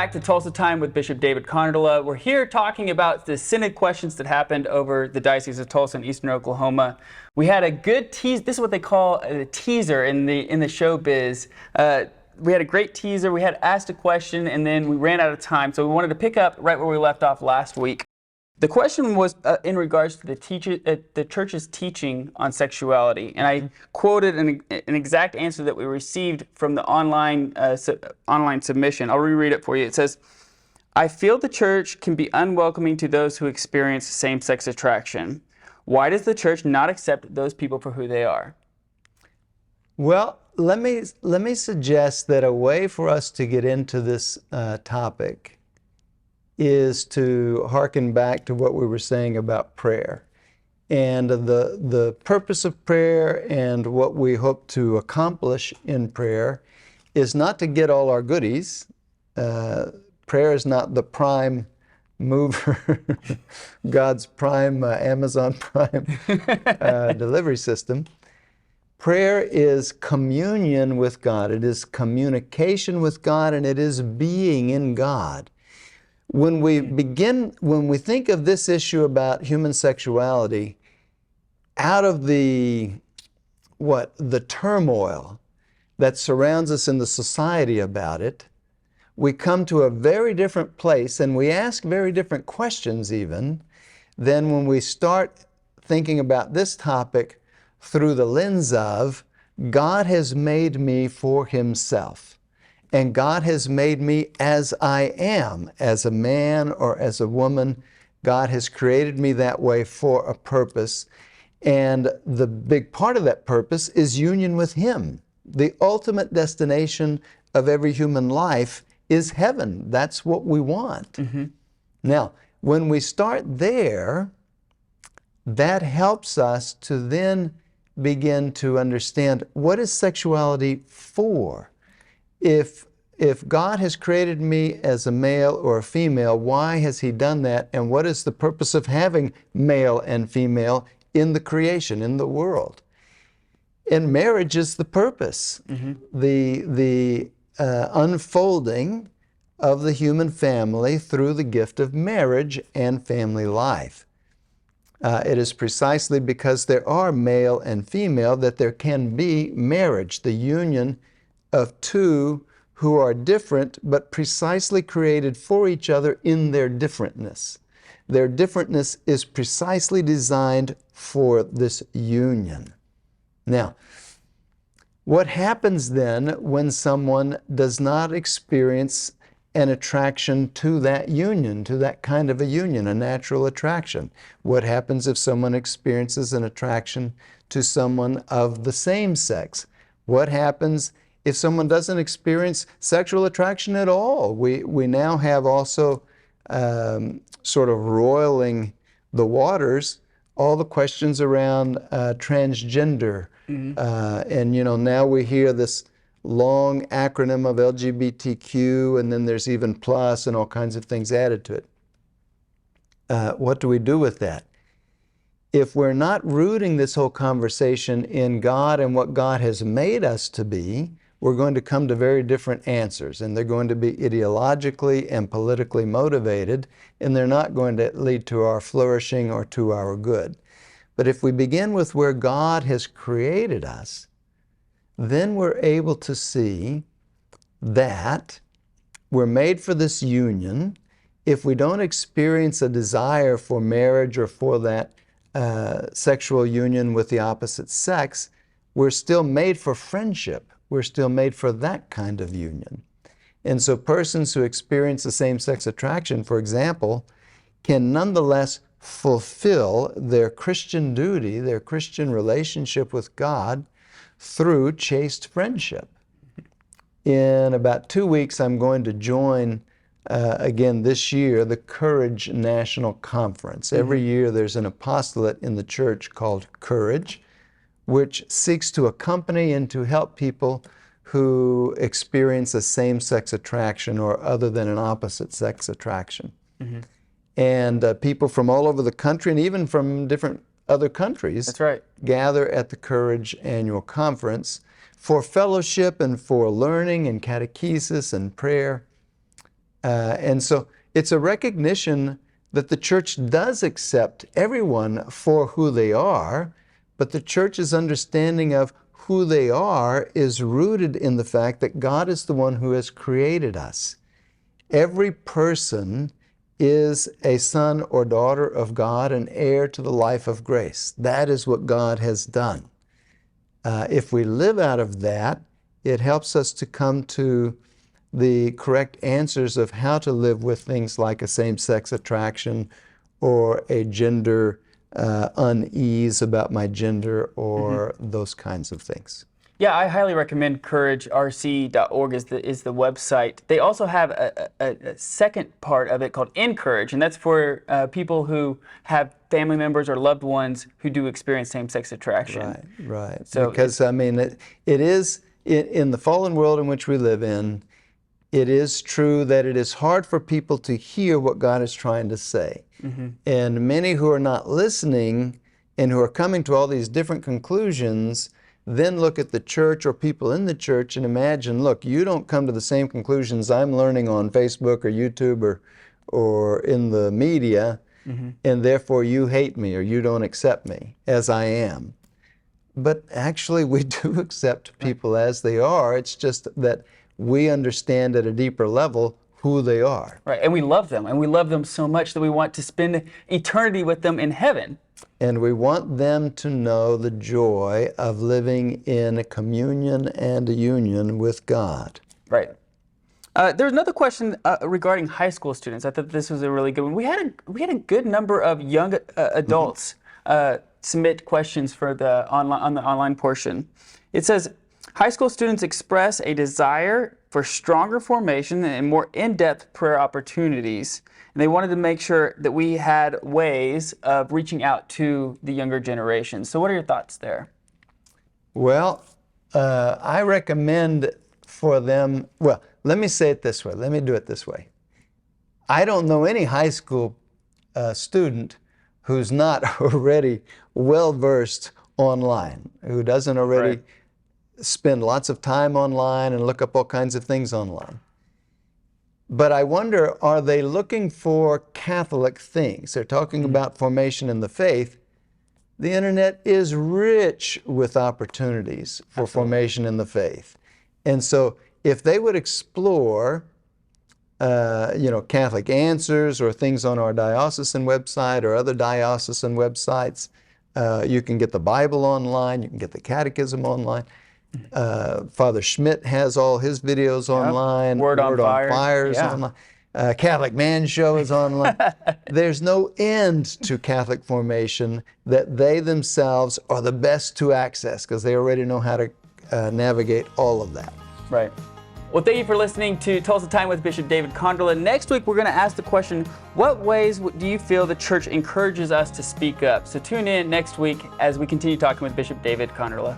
back to Tulsa Time with Bishop David Konderla. We're here talking about the synod questions that happened over the Diocese of Tulsa in eastern Oklahoma. We had a good tease. This is what they call a teaser in the showbiz. We had a great teaser. We had asked a question, and then we ran out of time. So we wanted to pick up right where we left off last week. The question was in regards to the church's teaching on sexuality, and I quoted an exact answer that we received from the online submission. I'll reread it for you. It says, "I feel the church can be unwelcoming to those who experience same-sex attraction. Why does the church not accept those people for who they are?" Well, let me suggest that a way for us to get into this topic is to hearken back to what we were saying about prayer. And the purpose of prayer and what we hope to accomplish in prayer is not to get all our goodies. Prayer is not the prime mover, God's prime, Amazon Prime delivery system. Prayer is communion with God. It is communication with God, and it is being in God. When we think of this issue about human sexuality, out of the turmoil that surrounds us in the society about it, we come to a very different place, and we ask very different questions even than when we start thinking about this topic through the lens of God has made me for Himself. And God has made me as I am, as a man or as a woman. God has created me that way for a purpose. And the big part of that purpose is union with Him. The ultimate destination of every human life is heaven. That's what we want. Mm-hmm. Now, when we start there, that helps us to then begin to understand, what is sexuality for? If God has created me as a male or a female, why has He done that? And what is the purpose of having male and female in the creation, in the world? And marriage is the purpose. Mm-hmm. The unfolding of the human family through the gift of marriage and family life. It is precisely because there are male and female that there can be marriage, the union of two who are different but precisely created for each other in their differentness. Their differentness is precisely designed for this union. Now, what happens then when someone does not experience an attraction to that union, to that kind of a union, a natural attraction? What happens if someone experiences an attraction to someone of the same sex? What happens if someone doesn't experience sexual attraction at all? We now have also sort of roiling the waters all the questions around transgender. Mm-hmm. And now we hear this long acronym of LGBTQ, and then there's even plus and all kinds of things added to it. What do we do with that? If we're not rooting this whole conversation in God and what God has made us to be, we're going to come to very different answers, and they're going to be ideologically and politically motivated, and they're not going to lead to our flourishing or to our good. But if we begin with where God has created us, then we're able to see that we're made for this union. If we don't experience a desire for marriage or for that sexual union with the opposite sex, we're still made for friendship. We're still made for that kind of union. And so persons who experience the same-sex attraction, for example, can nonetheless fulfill their Christian duty, their Christian relationship with God, through chaste friendship. In about 2 weeks, I'm going to join, again this year, the Courage National Conference. Mm-hmm. Every year there's an apostolate in the church called Courage, which seeks to accompany and to help people who experience a same-sex attraction or other than an opposite-sex attraction. Mm-hmm. And people from all over the country and even from different other countries. That's right. Gather at the Courage Annual Conference for fellowship and for learning and catechesis and prayer. And so it's a recognition that the church does accept everyone for who they are, but the church's understanding of who they are is rooted in the fact that God is the one who has created us. Every person is a son or daughter of God, an heir to the life of grace. That is what God has done. If we live out of that, it helps us to come to the correct answers of how to live with things like a same-sex attraction or a gender unease about my gender or those kinds of things. Yeah, I highly recommend couragerc.org is the website. They also have a second part of it called Encourage, and that's for people who have family members or loved ones who do experience same-sex attraction. Right, right. So because, I mean, it is, in the fallen world in which we live in, it is true that it is hard for people to hear what God is trying to say. And many who are not listening and who are coming to all these different conclusions then look at the church or people in the church and imagine, look, you don't come to the same conclusions I'm learning on Facebook or YouTube or in the media, and therefore you hate me or you don't accept me as I am. But actually we do accept people as they are. It's just that we understand at a deeper level who they are. Right, and we love them, and we love them so much that we want to spend eternity with them in heaven. And we want them to know the joy of living in a communion and a union with God. Right. There's another question regarding high school students. I thought this was a really good one. We had a good number of young adults submit questions for the online portion. It says, high school students express a desire for stronger formation and more in-depth prayer opportunities. And they wanted to make sure that we had ways of reaching out to the younger generation. So what are your thoughts there? Well, I recommend for them, well, let me say it this way. Let me do it this way. I don't know any high school student who's not already well-versed online, who doesn't already spend lots of time online and look up all kinds of things online. But I wonder, are they looking for Catholic things? They're talking about formation in the faith. The internet is rich with opportunities for formation in the faith. And so if they would explore Catholic Answers or things on our diocesan website or other diocesan websites, you can get the Bible online, you can get the Catechism online. Father Schmidt has all his videos online. Word on Fire is online. Catholic Man Show is online. There's no end to Catholic formation that they themselves are the best to access because they already know how to navigate all of that. Right. Well, thank you for listening to Tulsa Time with Bishop David Konderla. Next week, we're going to ask the question, what ways do you feel the church encourages us to speak up? So tune in next week as we continue talking with Bishop David Konderla.